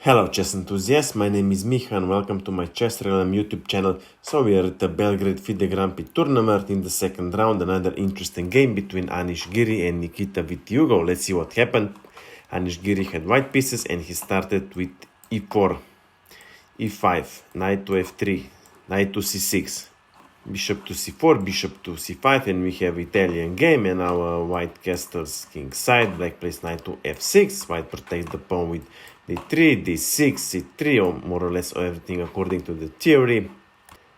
Hello chess enthusiasts, my name is Miha and welcome to my chessrealm YouTube channel. So we are at the Belgrade FIDE GP tournament in the second round, another interesting game between Anish Giri and Nikita Vitiugov. Let's see what happened. Anish Giri had white pieces and he started with e4, e5, knight to f3, knight to c6, bishop to c4, bishop to c5, and we have Italian game, and now white castles king side, black plays knight to f6, white protects the pawn with d3, d6, c3, or more or less everything according to the theory.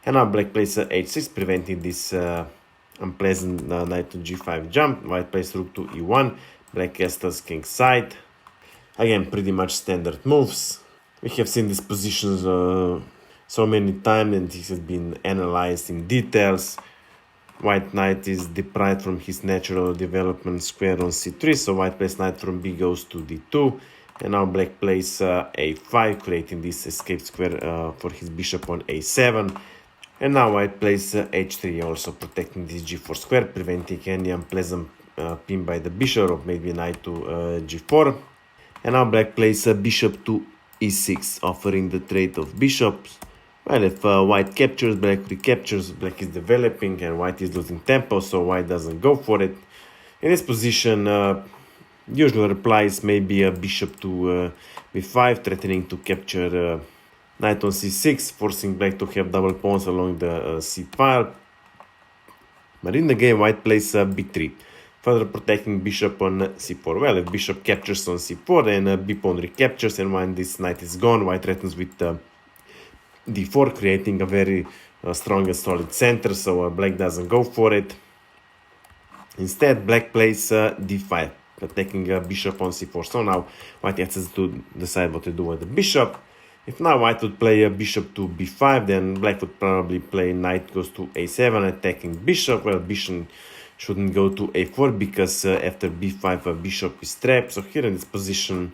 And now black plays h6, preventing this unpleasant knight to g5 jump. White plays rook to e1, black castles king side. Again, pretty much standard moves. We have seen these positions so many times and this has been analyzed in details. White knight is deprived from his natural development square on c3, so white plays knight from b goes to d2. And now black plays a5, creating this escape square for his bishop on a7. And now white plays h3, also protecting this g4 square, preventing any unpleasant pin by the bishop, or maybe knight to g4. And now black plays bishop to e6, offering the trade of bishops. Well, if white captures, black recaptures, black is developing and white is losing tempo, so white doesn't go for it. In this position, usual replies maybe a bishop to b5, threatening to capture knight on c6, forcing black to have double pawns along the c file. But in the game, white plays b3, further protecting bishop on c4. Well, if bishop captures on c4, then b pawn recaptures, and when this knight is gone, white threatens with d4, creating a very strong and solid center, so black doesn't go for it. Instead, black plays d5, attacking bishop on c4. So now white has to decide what to do with the bishop. If now white would play a bishop to b5, then black would probably play knight goes to a7, attacking bishop. Well, bishop shouldn't go to a4 because after b5 a bishop is trapped. So here in this position,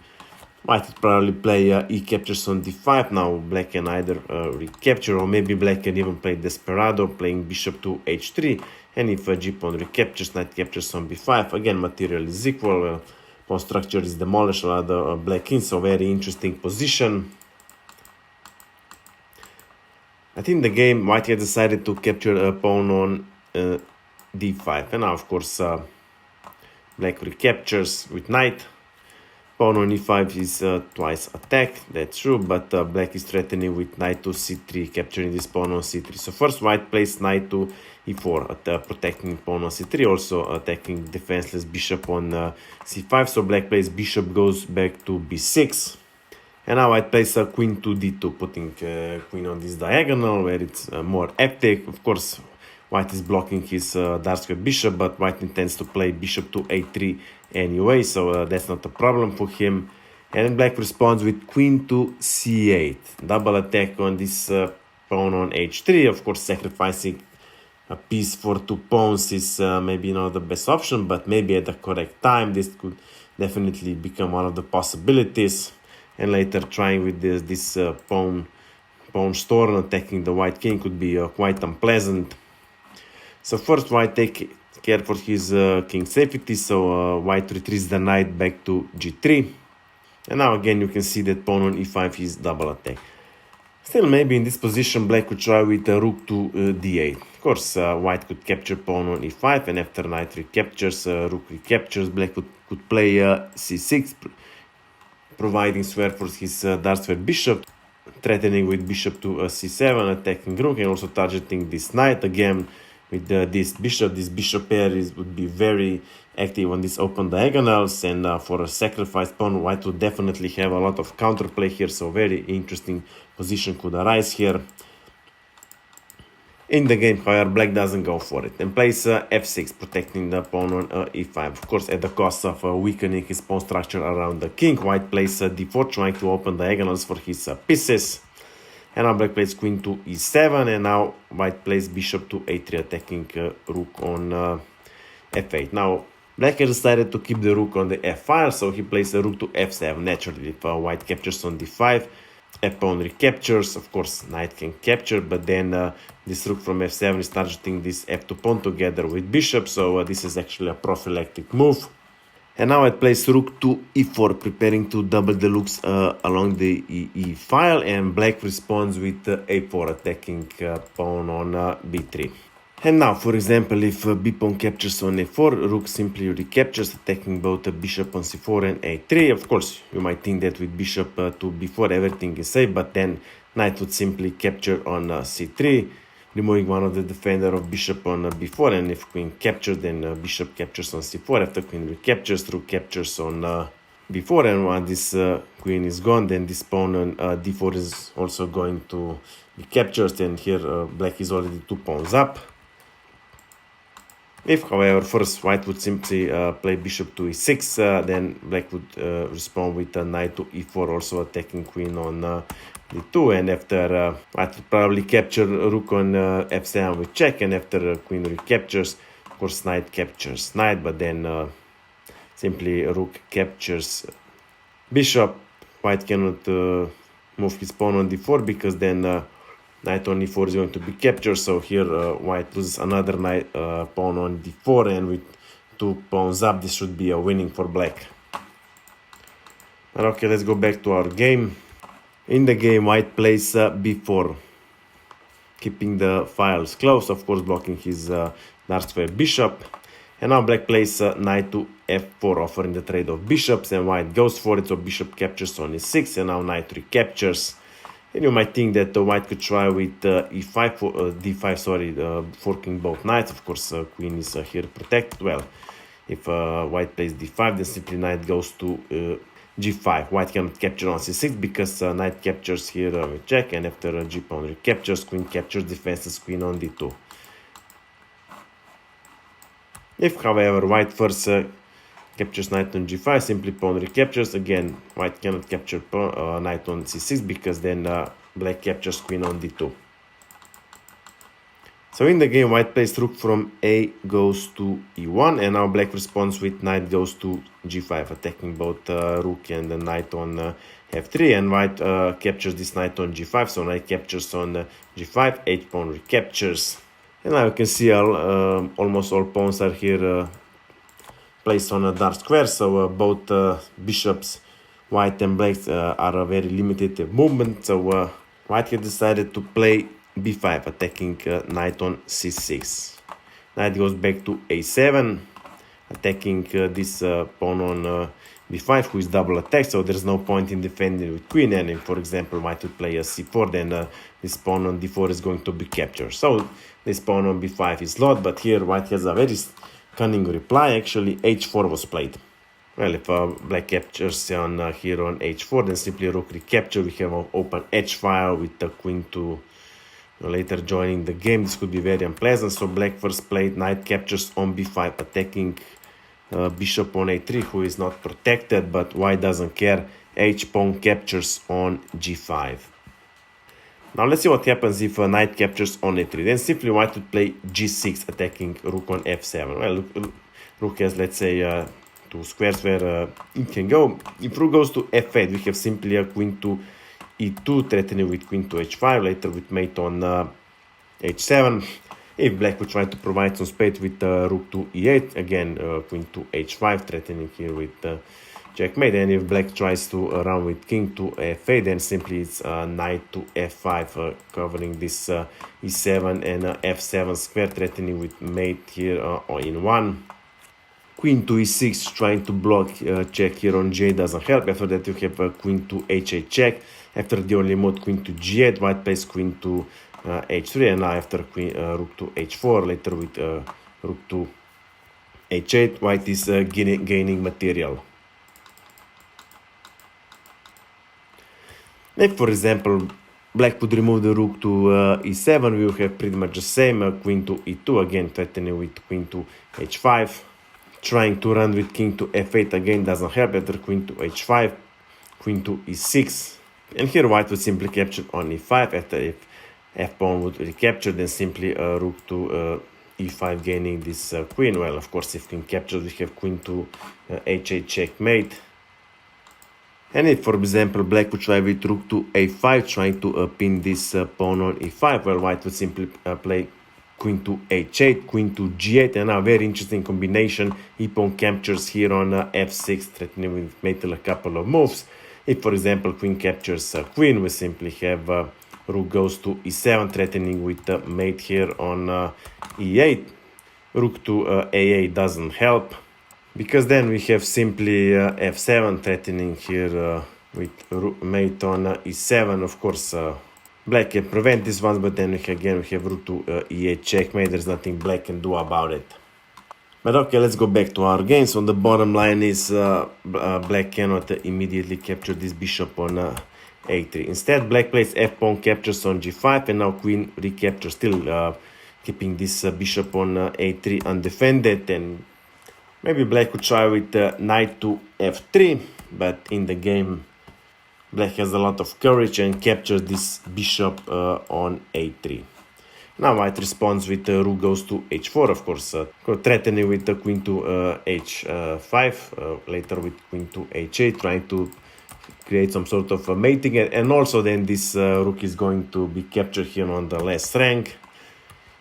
white would probably play e captures on d5. Now black can either recapture, or maybe black can even play desperado, playing bishop to h3. And if g pawn recaptures, knight captures on b5, again material is equal, pawn structure is demolished, allow the black in, so very interesting position. I think the game white has decided to capture a pawn on d5, and now of course black recaptures with knight. Pawn on e5 is twice attacked, that's true, but black is threatening with knight to c3, capturing this pawn on c3. So first white plays knight to e4, protecting pawn on c3, also attacking defenseless bishop on c5. So black plays bishop goes back to b6. And now white plays queen to d2, putting queen on this diagonal where it's more active. Of course, white is blocking his dark square bishop, but white intends to play bishop to a3 anyway, so that's not a problem for him. And then black responds with queen to c8. Double attack on this pawn on h3. Of course, sacrificing a piece for two pawns is maybe not the best option, but maybe at the correct time this could definitely become one of the possibilities. And later trying with this pawn storm, attacking the white king could be quite unpleasant. So first white take care for his king safety, so white retreats the knight back to g3. And now again you can see that pawn on e5 is double attack. Still, maybe in this position black could try with rook to d8. Of course, white could capture pawn on e5, and after knight recaptures, rook recaptures, black could play c6, providing square for his dark square bishop, threatening with bishop to c7, attacking rook, and also targeting this knight. Again, with this bishop pair would be very active on these open diagonals, and for a sacrificed pawn, white would definitely have a lot of counterplay here, so very interesting position could arise here. In the game, however, black doesn't go for it and plays f6, protecting the pawn on e5, of course at the cost of weakening his pawn structure around the king. White plays d4, trying to open diagonals for his pieces. And now black plays queen to e7, and now white plays bishop to a3, attacking rook on f8. Now black has decided to keep the rook on the f file, so he plays a rook to f7. Naturally, if white captures on d5, a pawn recaptures. Of course, knight can capture, but then this rook from f7 is targeting this f2 pawn together with bishop, so this is actually a prophylactic move. And now it plays rook to e4, preparing to double the rooks along the e file, and black responds with a4, attacking pawn on b3. And now, for example, if b pawn captures on a4, rook simply recaptures, attacking both bishop on c4 and a3. Of course, you might think that with bishop to b4 everything is safe, but then knight would simply capture on c3, removing one of the defender of bishop on b4, and if queen captures, then bishop captures on c4. After queen recaptures, rook captures on b4, and once this queen is gone, then this pawn on d4 is also going to be captured, and here black is already 2 pawns up. If, however, first white would simply play bishop to e6, then black would respond with knight to e4, also attacking queen on d2, and after white would probably capture rook on f7 with check, and after queen recaptures, of course knight captures knight, but then simply rook captures bishop. White cannot move his pawn on d4 because then knight on e4 is going to be captured, so here white loses another knight pawn on d4, and with 2 pawns up this should be a winning for black. But okay, let's go back to our game. In the game, white plays b4, keeping the files closed, of course blocking his dark square bishop. And now black plays knight to f4, offering the trade of bishops, and white goes for it, so bishop captures on e6, and now knight recaptures. And you might think that white could try with e5, d5, sorry, forking both knights. Of course, queen is here protected. Well, if white plays d5, then simply knight goes to g5. White cannot capture on c6 because knight captures here with check, and after g pawn recaptures, queen captures, defenses queen on d2. If, however, white first captures knight on g5, simply pawn recaptures. Again, white cannot capture knight on c6 because then black captures queen on d2. So in the game, white plays rook from a goes to e1, and now black responds with knight goes to g5, attacking both rook and the knight on f3, and white captures this knight on g5, so knight captures on g5, h pawn recaptures. And now you can see almost all pawns are here placed on a dark square, so both bishops, white and black, are a very limited movement. So white has decided to play b5, attacking knight on c6. Knight goes back to a7, attacking this pawn on b5, who is double attacked, so there's no point in defending with queen. And if, for example, white would play a c4, then this pawn on d4 is going to be captured. So this pawn on b5 is lost, but here white has a very cunning reply. Actually, h4 was played. Well, if black captures on here on h4, then simply rook recapture. We have an open h file with the queen to later joining the game. This could be very unpleasant. So black first played knight captures on b5, attacking bishop on a3, who is not protected, but white doesn't care. H pawn captures on g5. Now let's see what happens if knight captures on a3. Then simply white would play g6, attacking rook on f7. Well, rook has, let's say, 2 squares where it can go. If rook goes to f8, we have simply a queen to e2, threatening with queen to h5, later with mate on h7. If black would try to provide some space with rook to e8, again queen to h5, threatening here with checkmate. And if black tries to run with king to f8, then simply it's knight to f5, covering this e7 and f7 square, threatening with mate here in 1. Queen to e6, trying to block check here on g8 doesn't help. After that you have queen to h8 check. After the early mode queen to g8, white plays queen to h3, and now after queen rook to h4, later with rook to h8, white is gaining material. If, for example, black would remove the rook to e7, we will have pretty much the same. Queen to e2, again threatening with queen to h5. Trying to run with king to f8, again doesn't help. After queen to h5, queen to e6. And here white would simply capture on e5. After if f-pawn would recapture, then simply rook to e5, gaining this queen. Well, of course, if king captures, we have queen to h8 checkmate. And if, for example, black would try with rook to a5, trying to pin this pawn on e5, well, white would simply play queen to h8, queen to g8, and now very interesting combination. E-pawn captures here on f6, threatening with mate a couple of moves. If, for example, queen captures queen, we simply have rook goes to e7, threatening with mate here on e8. Rook to a8 doesn't help, because then we have simply f7, threatening here with mate on e7. Of course, black can prevent this one, but then again we have rook to e8 checkmate. There's nothing black can do about it. But okay, let's go back to our game. So the bottom line is black cannot immediately capture this bishop on a3. Instead, black plays f-pawn captures on g5, and now queen recaptures, still keeping this bishop on a3 undefended. And maybe black could try with knight to f3, but in the game black has a lot of courage and captures this bishop on a3. Now white responds with rook goes to h4, of course, threatening with the queen to h5, later with queen to h8, trying to create some sort of mating, and also then this rook is going to be captured here on the last rank.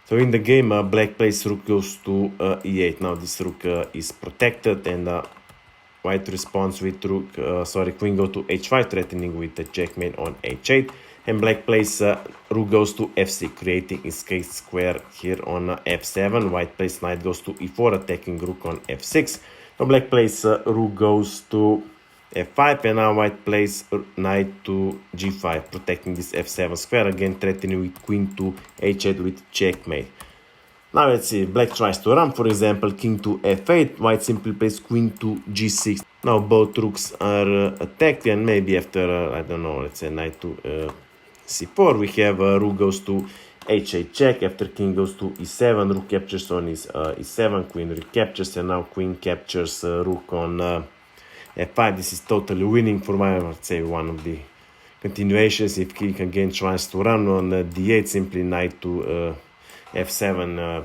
So in the game, black plays rook goes to e8. Now this rook is protected, and white responds with queen goes to h5, threatening with the checkmate on h8. And black plays rook goes to f6, creating escape square here on f7. White plays knight goes to e4, attacking rook on f6. Now black plays rook goes to f5, and now white plays knight to g5, protecting this f7 square, again threatening with queen to h8 with checkmate. Now let's see, black tries to run, for example, king to f8, white simply plays queen to g6. Now both rooks are attacked, and maybe after, I don't know, let's say knight to c4, we have rook goes to h8 check. After king goes to e7, rook captures on his e7, queen recaptures, and now queen captures rook on f5. This is totally winning for white. I would say one of the continuations. If king again tries to run on d8, simply knight to f7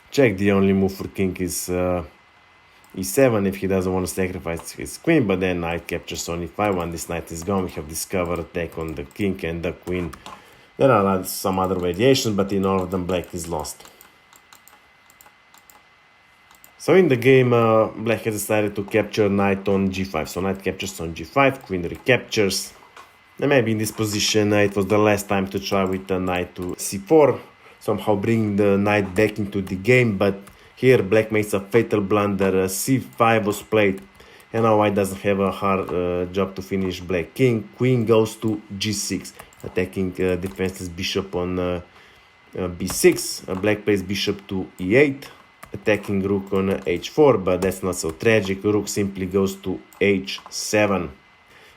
check. The only move for king is e7 if he doesn't want to sacrifice his queen, but then knight captures on e5. When this knight is gone, we have discovered attack on the king and the queen. There are some other variations, but in all of them black is lost. So in the game, black has decided to capture knight on g5. So knight captures on g5, queen recaptures. And maybe in this position it was the last time to try with the knight to c4, somehow bringing the knight back into the game, but here black makes a fatal blunder. c5 was played, and now white doesn't have a hard job to finish black king. Queen goes to g6, attacking defenseless bishop on b6. Black plays bishop to e8, attacking rook on h4, but that's not so tragic. Rook simply goes to h7.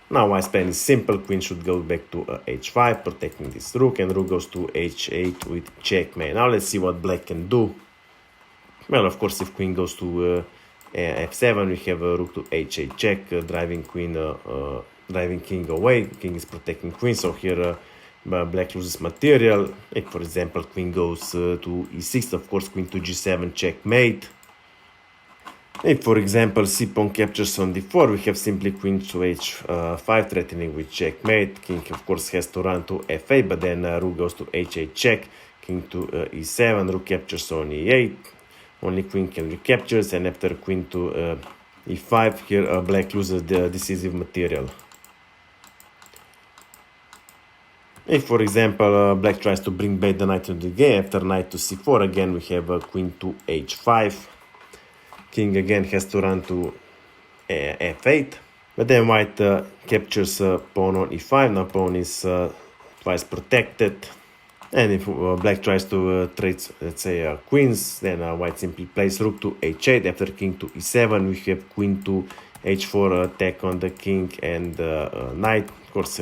Now white's plan is simple. Queen should go back to h5, protecting this rook, and rook goes to h8 with checkmate. Now let's see what black can do. Well, of course, if queen goes to f7, we have a rook to h8 check, driving king away. King is protecting queen, so here black loses material. If, for example, queen goes to e6, of course, queen to g7 checkmate. If, for example, c-pawn captures on d4, we have simply queen to h5, threatening with checkmate. King, of course, has to run to f8, but then rook goes to h8 check. King to e7, rook captures on e8. Only queen can recaptures, and after queen to e5, here black loses the decisive material. If, for example, black tries to bring back the knight into the game, after knight to c4, again we have queen to h5. King again has to run to f8, but then white captures pawn on e5. Now pawn is twice protected. And if black tries to trade, let's say, queens, then white simply plays rook to h8. After king to e7, we have queen to h4 attack on the king and knight. Of course,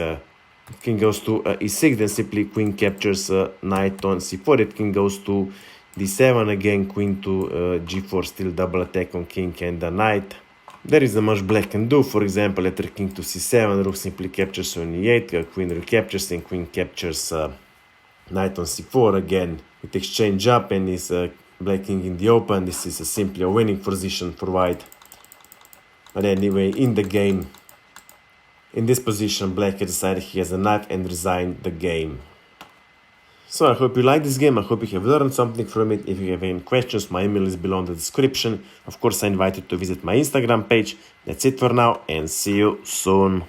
king goes to e6, then simply queen captures knight on c4. If king goes to d7, again queen to g4, still double attack on king and the knight. There isn't much black can do. For example, after king to c7, rook simply captures on e8, queen recaptures, and queen captures knight on c4. Again, it exchange up, and is black king in the open. This is simply a winning position for white. But anyway, in the game, in this position, black has decided he has a knife and resigned the game. So I hope you like this game, I hope you have learned something from it. If you have any questions, my email is below in the description. Of course, I invite you to visit my Instagram page. That's it for now, and see you soon.